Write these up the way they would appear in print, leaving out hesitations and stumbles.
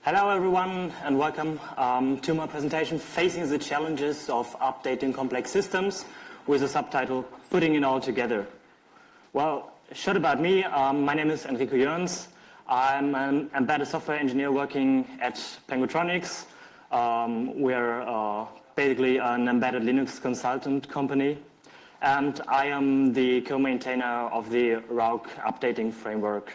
Hello everyone and welcome to my presentation Facing the Challenges of Updating Complex Systems with the subtitle Putting It All Together. Well, short about me, my name is Enrico Jöns. I'm an embedded software engineer working at Pengutronics. We're basically an embedded Linux consultant company, and I am the co-maintainer of the RAUC updating framework.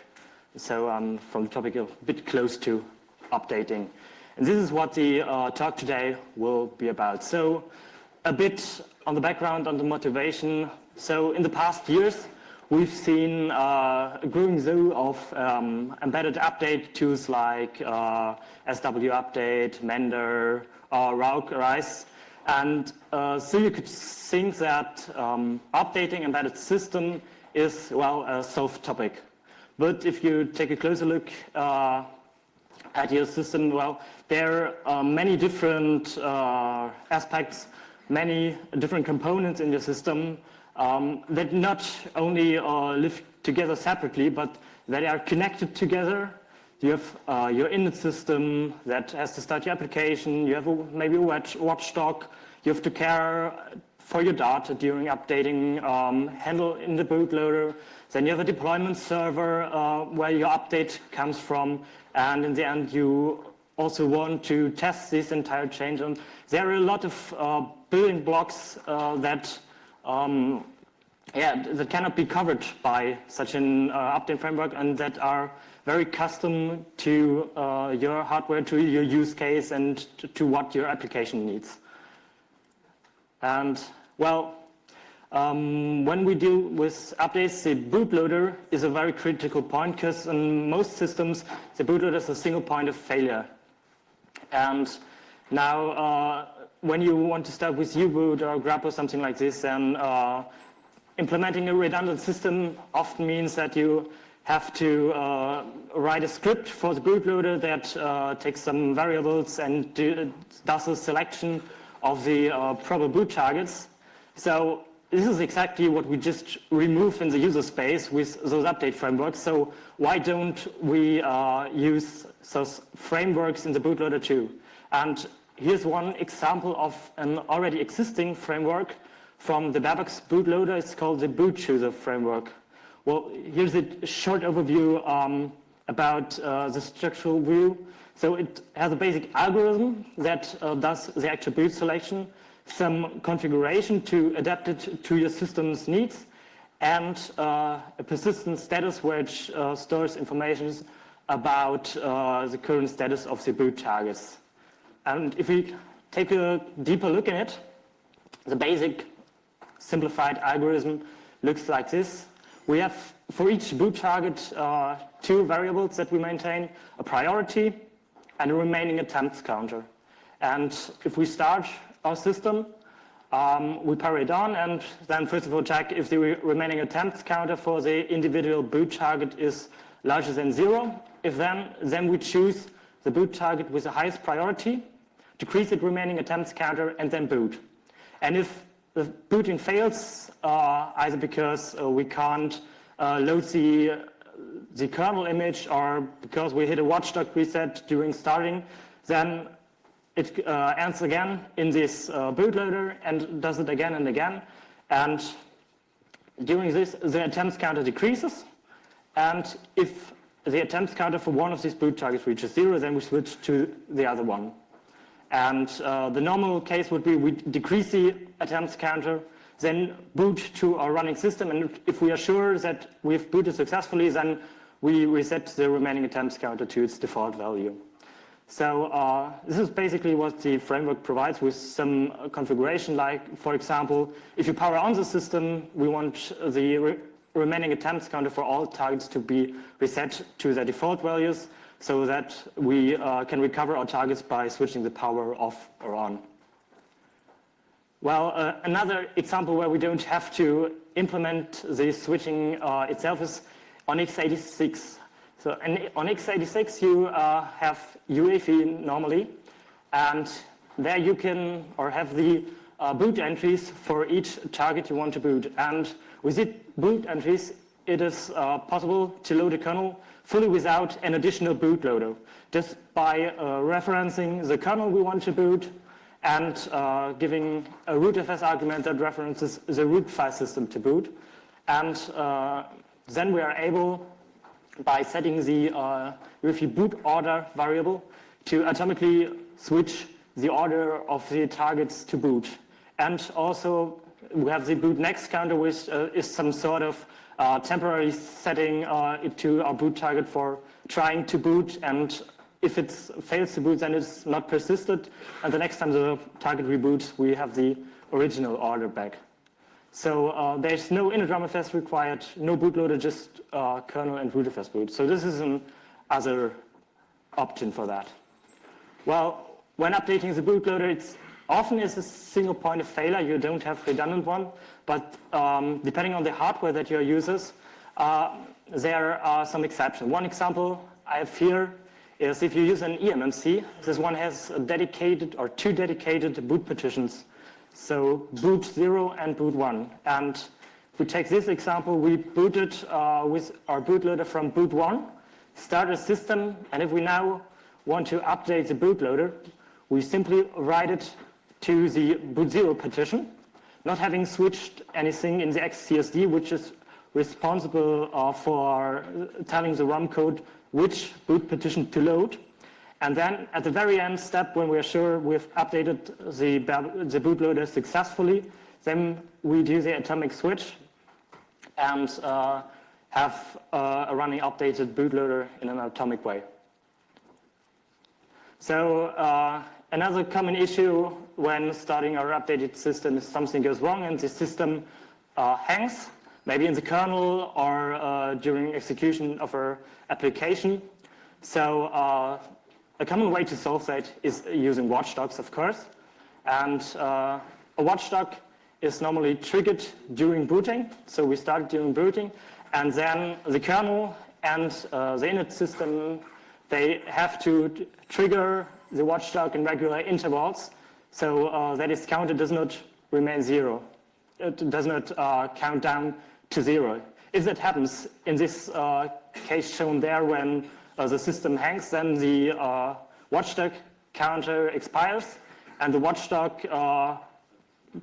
So I'm from the topic a bit close to updating. And this is what the talk today will be about. So a bit on the background, on the motivation. So in the past years, we've seen a growing zoo of embedded update tools like SW Update, Mender, or RAUC Rise. And so you could think that updating embedded system is, well, a solved topic. But if you take a closer look at your system, well, there are many different aspects, many different components in your system that not only live together separately, but that are connected together. You have your init system that has to start your application. You have maybe a watchdog. You have to care for your data during updating, handle in the bootloader. Then you have a deployment server where your update comes from. And in the end, you also want to test this entire change. And there are a lot of building blocks that cannot be covered by such an update framework, and that are very custom to your hardware, to your use case, and to what your application needs. And well, when we deal with updates, the bootloader is a very critical point, because in most systems, the bootloader is a single point of failure. And now, when you want to start with U-boot or grep or something like this, then implementing a redundant system often means that you have to write a script for the bootloader that takes some variables and does a selection of the proper boot targets. So this is exactly what we just remove in the user space with those update frameworks. So why don't we use those frameworks in the bootloader too? And here's one example of an already existing framework from the Baerbock's bootloader. It's called the boot chooser framework. Well, here's a short overview about the structural view. So it has a basic algorithm that does the actual boot selection, some configuration to adapt it to your system's needs, and a persistent status which stores information about the current status of the boot targets. And if we take a deeper look in it, the basic simplified algorithm looks like this. We have, for each boot target, two variables that we maintain, a priority and a remaining attempts counter. And if we start our system, we power it on, and then first of all check if the remaining attempts counter for the individual boot target is larger than 0. If then we choose the boot target with the highest priority, decrease the remaining attempts counter, and then boot. And if the booting fails, either because we can't load the kernel image or because we hit a watchdog reset during starting, then it ends again in this bootloader and does it again and again. And during this, the attempts counter decreases. And if the attempts counter for one of these boot targets reaches 0, then we switch to the other one. And the normal case would be we decrease the attempts counter, then boot to our running system. And if we are sure that we've booted successfully, then we reset the remaining attempts counter to its default value. So this is basically what the framework provides, with some configuration, like, for example, if you power on the system, we want the remaining attempts counter for all targets to be reset to their default values, so that we can recover our targets by switching the power off or on. Well, another example where we don't have to implement the switching itself is on x86. So on x86 you have UEFI normally, and there you can have the boot entries for each target you want to boot. And with the boot entries, it is possible to load a kernel fully without an additional bootloader, just by referencing the kernel we want to boot and giving a rootfs argument that references the root file system to boot. And then we are able, by setting the UEFI boot order variable, to atomically switch the order of the targets to boot. And also we have the boot next counter, which is some sort of temporary setting it to our boot target for trying to boot, and if it fails to boot, then it's not persisted, and the next time the target reboots, we have the original order back. So there's no initramfs required, no bootloader, just kernel and rootfs boot. So this is an other option for that. Well, when updating the bootloader, it's often is a single point of failure. You don't have redundant one, but depending on the hardware that your uses, there are some exceptions. One example I have here is if you use an eMMC, this one has a dedicated or two dedicated boot partitions. So boot 0 and boot 1. And if we take this example, we booted with our bootloader from boot 1, start a system, and if we now want to update the bootloader, we simply write it to the boot 0 partition, not having switched anything in the XCSD, which is responsible for telling the ROM code which boot partition to load. And then at the very end step, when we're sure we've updated the bootloader successfully, then we do the atomic switch and have a running updated bootloader in an atomic way. So another common issue when starting our updated system is something goes wrong and the system hangs, maybe in the kernel or during execution of our application. So a common way to solve that is using watchdogs, of course. And a watchdog is normally triggered during booting. So we start during booting, and then the kernel and the init system, they have to trigger the watchdog in regular intervals. So that is counted does not remain 0. It does not count down to 0. If that happens, in this case shown there, when the system hangs, then the watchdog counter expires, and the watchdog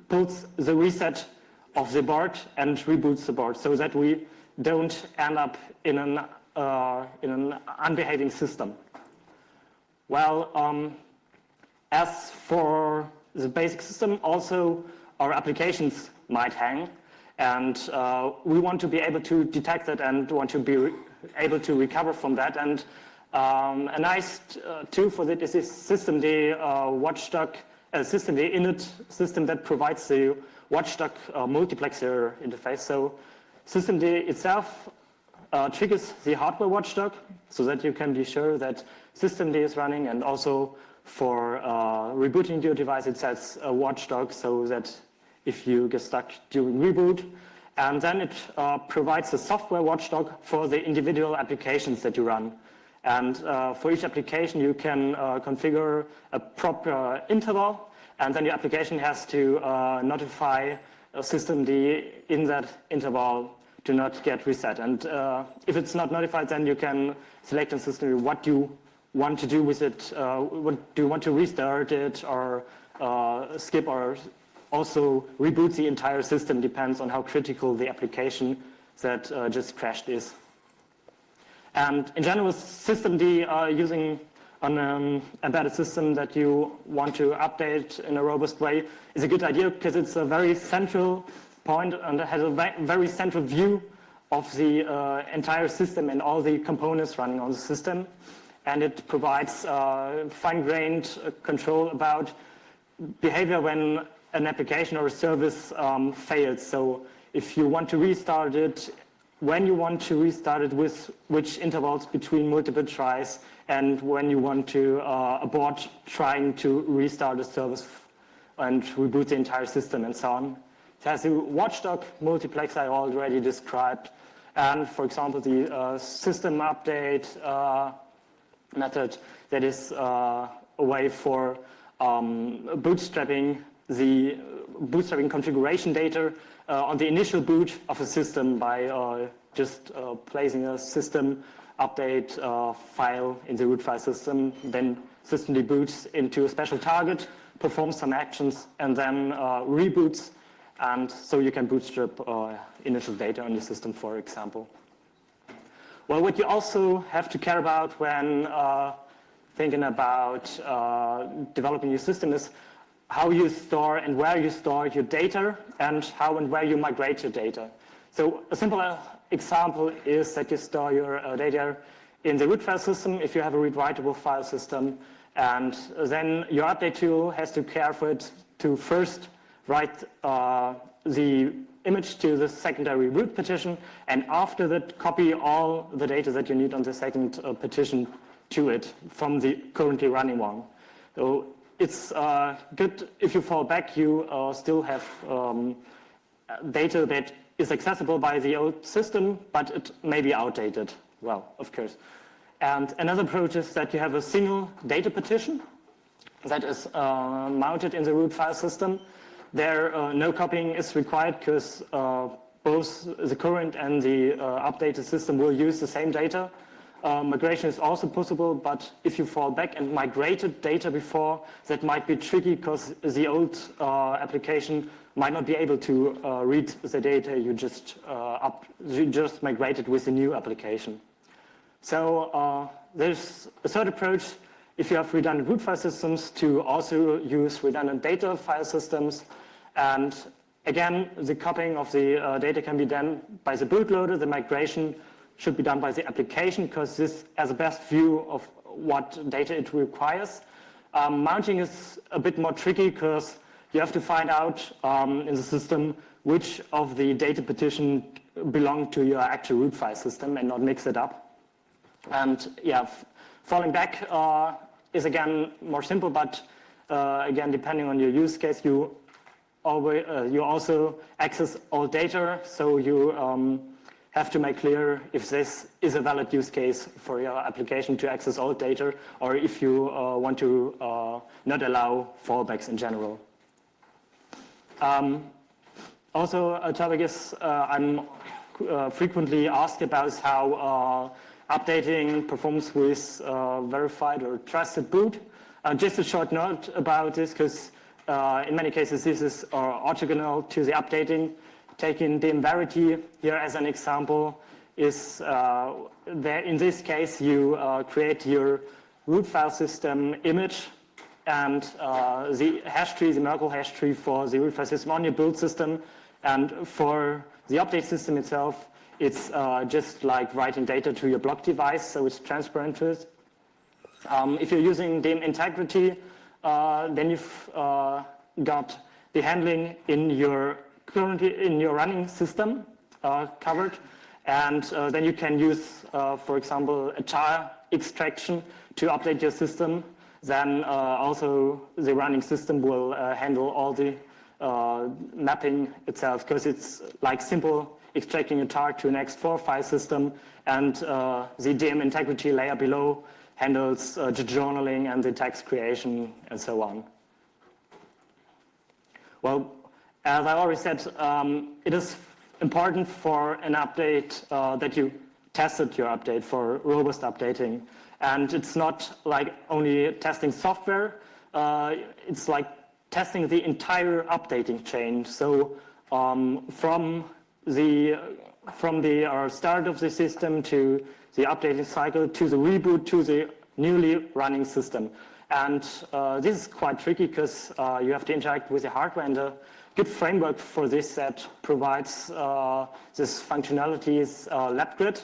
pulls the reset of the board and reboots the board, so that we don't end up in an unbehaving system. Well, as for the basic system, also our applications might hang, and we want to be able to detect that and want to be able to recover from that. And a nice tool for that is this systemd watchdog systemd init system that provides the watchdog multiplexer interface. So systemd itself triggers the hardware watchdog so that you can be sure that systemd is running, and also for rebooting your device it sets a watchdog so that if you get stuck during reboot, and then it provides a software watchdog for the individual applications that you run. And for each application you can configure a proper interval, and then your application has to notify systemd in that interval to not get reset. And if it's not notified, then you can select in systemd what you want to do with it. What do you want to restart it, or skip, or also reboot the entire system? Depends on how critical the application that just crashed is. And in general, systemd using an embedded system that you want to update in a robust way is a good idea, because it's a very central point and has a very central view of the entire system and all the components running on the system. And it provides fine-grained control about behavior when an application or a service fails. So if you want to restart it, when you want to restart it, with which intervals between multiple tries, and when you want to abort trying to restart a service and reboot the entire system, and so on. It has the watchdog multiplex I already described, and for example the system update method that is a way for bootstrapping configuration data on the initial boot of a system by just placing a system update file in the root file system, then system deboots into a special target, performs some actions, and then reboots. And so you can bootstrap initial data on your system, for example. Well, what you also have to care about when thinking about developing your system is how you store and where you store your data and how and where you migrate your data. So a simple example is that you store your data in the root file system if you have a read-writable file system, and then your update tool has to care for it to first write the image to the secondary root partition, and after that copy all the data that you need on the second partition to it from the currently running one. So it's good if you fall back, you still have data that is accessible by the old system, but it may be outdated. Well, of course. And another approach is that you have a single data partition that is mounted in the root file system. There, no copying is required because both the current and the updated system will use the same data. Migration is also possible, but if you fall back and migrated data before, that might be tricky because the old application might not be able to read the data you just migrated with the new application. So there's a third approach if you have redundant root file systems to also use redundant data file systems. And again, the copying of the data can be done by the bootloader. The migration should be done by the application because this has the best view of what data it requires. Mounting is a bit more tricky because you have to find out in the system which of the data partition belong to your actual root file system and not mix it up. And yeah, falling back is again more simple, but again, depending on your use case, you also access all data, so you have to make clear if this is a valid use case for your application to access all data, or if you want to not allow fallbacks in general. Also, a topic is I'm frequently asked about is how updating performs with verified or trusted boot. Just a short note about this, because in many cases this is orthogonal to the updating. Taking DEM Verity here as an example is that in this case you create your root file system image and the hash tree, the Merkle hash tree for the root file system on your build system, and for the update system itself, it's just like writing data to your block device, so it's transparent to it. If you're using DEM Integrity, then you've got the handling in your running system covered, and then you can use, for example, a tar extraction to update your system. Then also the running system will handle all the mapping itself, because it's like simple extracting a tar to an X4 file system, and the DEM integrity layer below handles the journaling and the text creation and so on. Well, as I already said, it is important for an update that you tested your update for robust updating. And it's not like only testing software, it's like testing the entire updating chain. So from the start of the system to the updating cycle to the reboot to the newly running system. And this is quite tricky because you have to interact with the hardware, and a good framework for this that provides this functionality is LabGrid.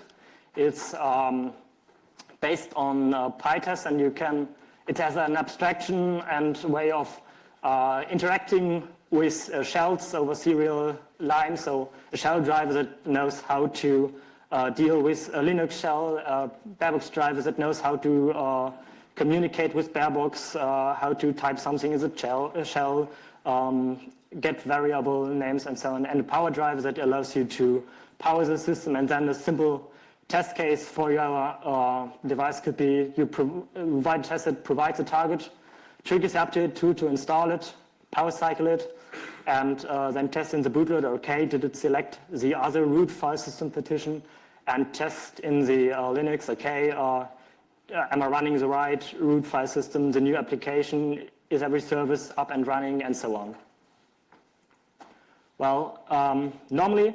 It's based on PyTest, and it has an abstraction and way of interacting with shells over serial lines. So a shell driver that knows how to deal with a Linux shell, a barebox driver that knows how to communicate with barebox, how to type something as a shell, get variable names and so on, and a power driver that allows you to power the system. And then a simple test case for your device could be you provide a test that provides a target, triggers the update tool to install it, power cycle it, and then test in the bootloader, okay, did it select the other root file system partition? and test in the Linux, okay, am I running the right root file system, the new application, is every service up and running, and so on. Well, normally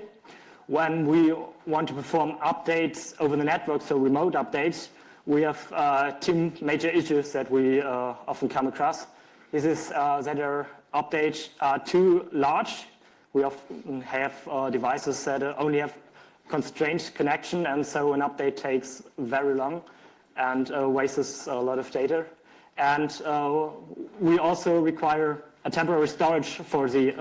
when we want to perform updates over the network, so remote updates, we have two major issues that we often come across. This is that our updates are too large. We often have devices that only have constrained connection, and so an update takes very long and wastes a lot of data. And we also require a temporary storage for the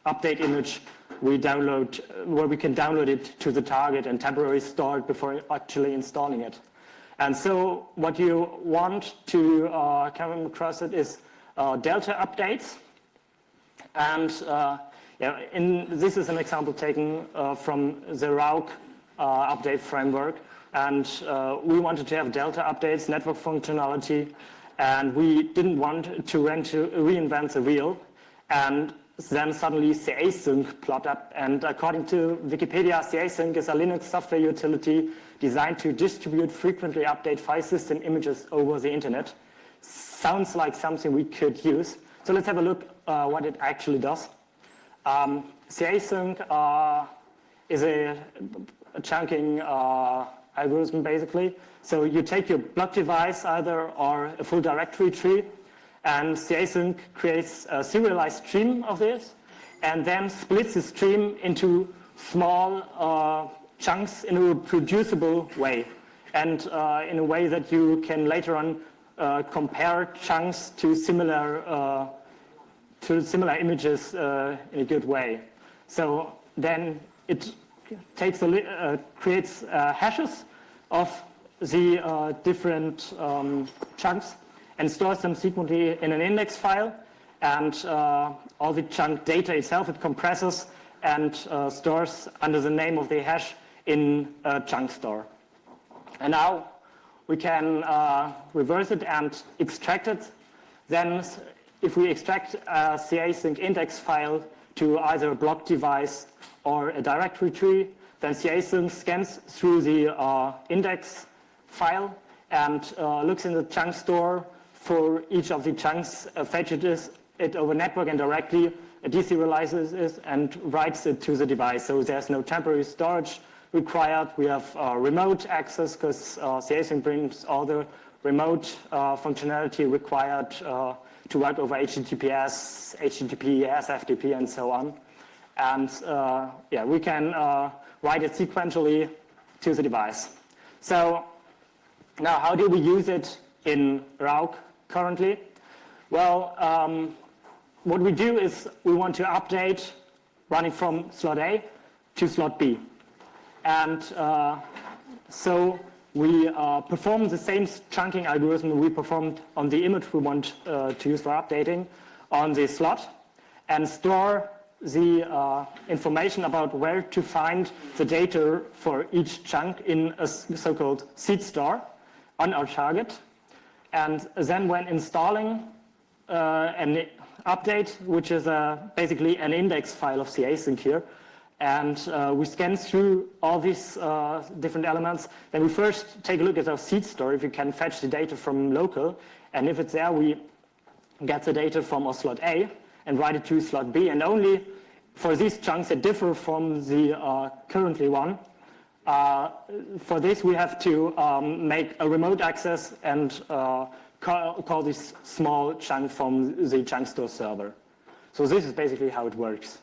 update image we download, where we can download it to the target and temporarily store it before actually installing it. And so what you want to come across it is Delta updates. And this is an example taken from the RAUC update framework. And we wanted to have Delta updates, network functionality, and we didn't want to reinvent the wheel. And then suddenly CA-Sync plopped up. And according to Wikipedia, CA-Sync is a Linux software utility designed to distribute frequently update file system images over the internet. Sounds like something we could use. So let's have a look what it actually does. CA-Sync is a chunking algorithm, basically. So you take your block device either or a full directory tree, and CA-Sync creates a serialized stream of this, and then splits the stream into small chunks in a reproducible way, and in a way that you can later on compare chunks to similar images in a good way. So then it takes creates hashes of the different chunks and stores them sequentially in an index file, and all the chunk data itself it compresses and stores under the name of the hash in a chunk store. And now we can reverse it and extract it. Then if we extract a CA-Sync index file to either a block device or a directory tree, then CA-Sync scans through the index file and looks in the chunk store for each of the chunks, fetches it over network and directly deserializes it and writes it to the device. So there's no temporary storage required. We have remote access because CA-Sync brings all the remote functionality required to work over HTTPS, HTTP, SFTP, and so on. And we can write it sequentially to the device. So now, how do we use it in RAUC currently? Well, what we do is we want to update running from slot A to slot B. And so we perform the same chunking algorithm we performed on the image we want to use for updating on the slot and store the information about where to find the data for each chunk in a so-called seed store on our target. And then when installing an update, which is basically an index file of CA-Sync here, and we scan through all these different elements, then we first take a look at our seed store, if we can fetch the data from local. And if it's there, we get the data from our slot A and write it to slot B. And only for these chunks that differ from the currently one, for this we have to make a remote access and call this small chunk from the chunk store server. So this is basically how it works.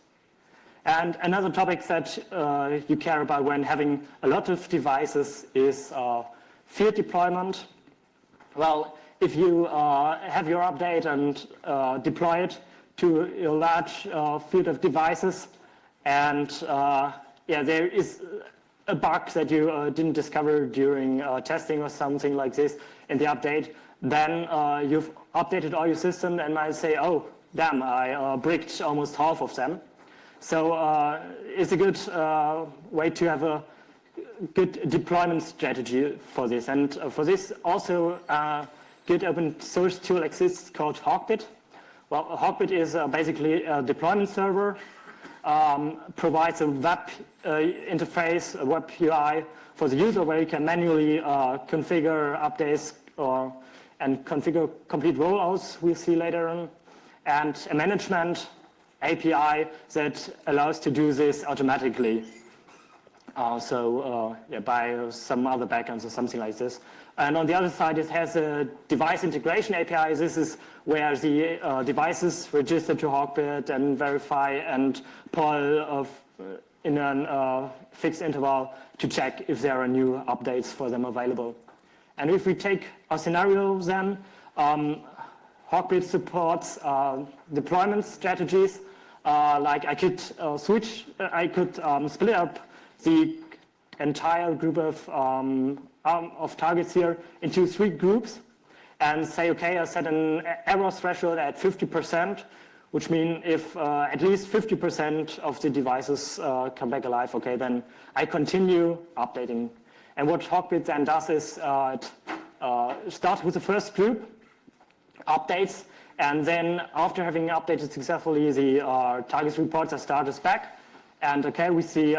And another topic that you care about when having a lot of devices is field deployment. Well, if you have your update and deploy it to a large field of devices, and there is a bug that you didn't discover during testing or something like this in the update, then you've updated all your system and might say, oh, damn, I bricked almost half of them. So it's a good way to have a good deployment strategy for this. And for this, also a good open source tool exists called Hawkbit. Well, Hawkbit is basically a deployment server provides a web interface, a web UI for the user where you can manually configure updates and configure complete rollouts we'll see later on, and a management API that allows to do this automatically. By some other backends or something like this. And on the other side, it has a device integration API. This is where the devices register to Hawkbit and verify and poll in a fixed interval to check if there are new updates for them available. And if we take a scenario then, Hawkbit supports deployment strategies. Like I could split up the entire group of targets here into 3 groups and say, okay, I set an error threshold at 50%, which means if at least 50% of the devices come back alive, okay, then I continue updating. And what Hawkbit then does is it starts with the first group, updates, and then after having updated successfully, the targets reports are status back. And okay, we see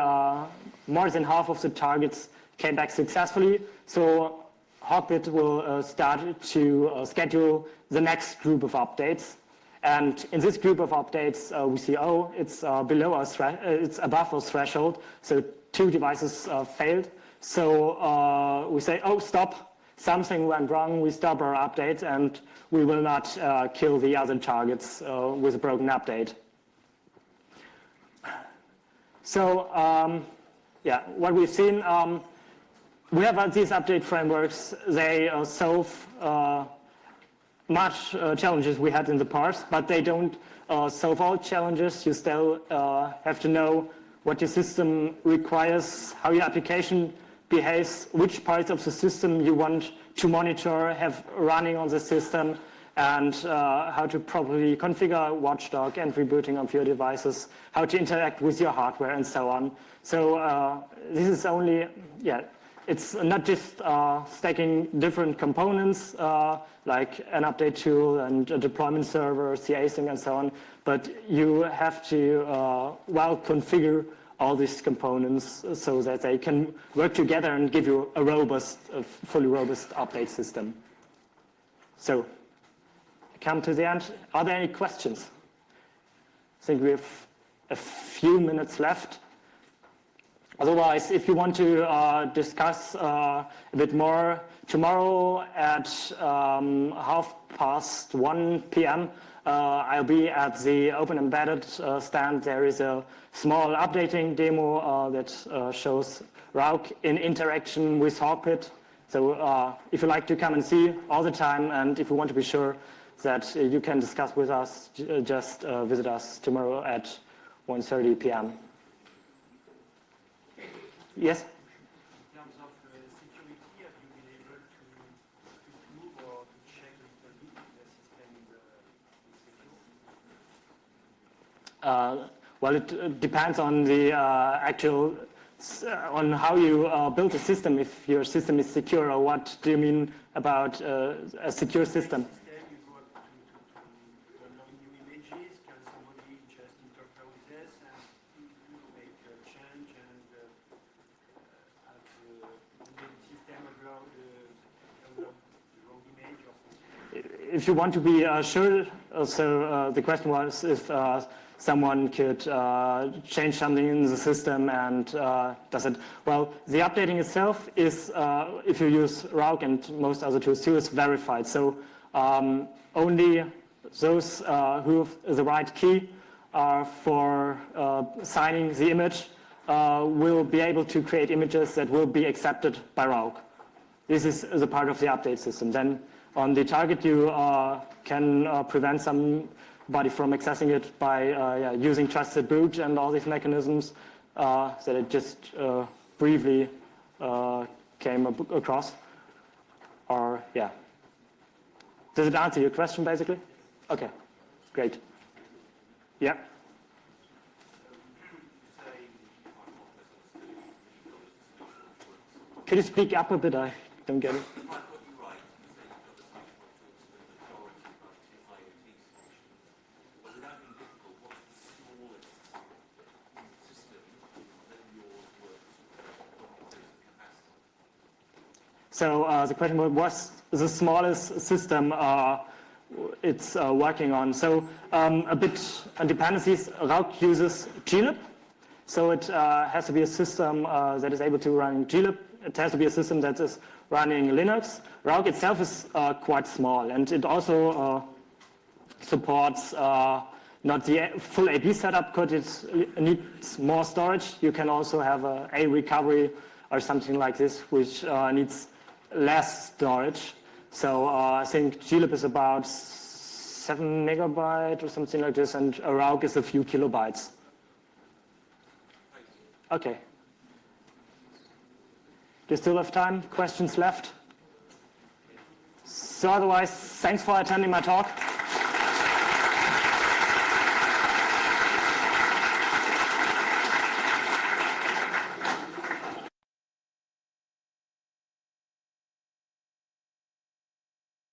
more than half of the targets came back successfully. So Hawkbit will start to schedule the next group of updates. And in this group of updates, we see, oh, it's it's above our threshold. So 2 devices failed. So we say, oh, stop. Something went wrong. We stop our update, and we will not kill the other targets with a broken update. So what we've seen, we have these update frameworks. They solve much challenges we had in the past, but they don't solve all challenges. You still have to know what your system requires, how your application behaves, which parts of the system you want to monitor, have running on the system, and how to properly configure Watchdog and rebooting of your devices, how to interact with your hardware, and so on. So this is only, it's not just stacking different components like an update tool and a deployment server, CA-Sync, and so on, but you have to well configure all these components so that they can work together and give you a fully robust update system. So, come to the end. Are there any questions? I think we have a few minutes left. Otherwise, if you want to discuss a bit more, tomorrow at 1:30 p.m., I'll be at the Open Embedded stand. There is a small updating demo that shows Rauk in interaction with Hawkbit. So if you like to come and see all the time, and if you want to be sure that you can discuss with us, just visit us tomorrow at 1:30 p.m. Yes? In terms of security, have you been able to prove or to check a little bit if the system is secure? Well, it depends on the on how you build a system, if your system is secure, or what do you mean about a secure system? You go up to download new images. Can somebody just interfere with this and make a change and have the system upload the wrong image or something? If you want to be sure, so the question was if someone could change something in the system and does it. Well, the updating itself is, if you use Rauk and most other tools too, is verified. So only those who have the right key for signing the image will be able to create images that will be accepted by Rauk. This is the part of the update system. Then on the target, you can prevent somebody from accessing it by using trusted boot and all these mechanisms that it just briefly came across. Or, yeah. Does it answer your question, basically? Okay, great. Yeah. Could you speak up a bit? I don't get it. So the question was, what's the smallest system it's working on? So a bit on dependencies, Rauk uses glib. So it has to be a system that is able to run glib. It has to be a system that is running Linux. Rauk itself is quite small, and it also supports not the full AB setup because it needs more storage. You can also have a recovery or something like this, which needs less storage. So I think glib is about 7 megabytes or something like this, and Rauk is a few kilobytes. Okay. Do you still have time? Questions left? So otherwise, thanks for attending my talk.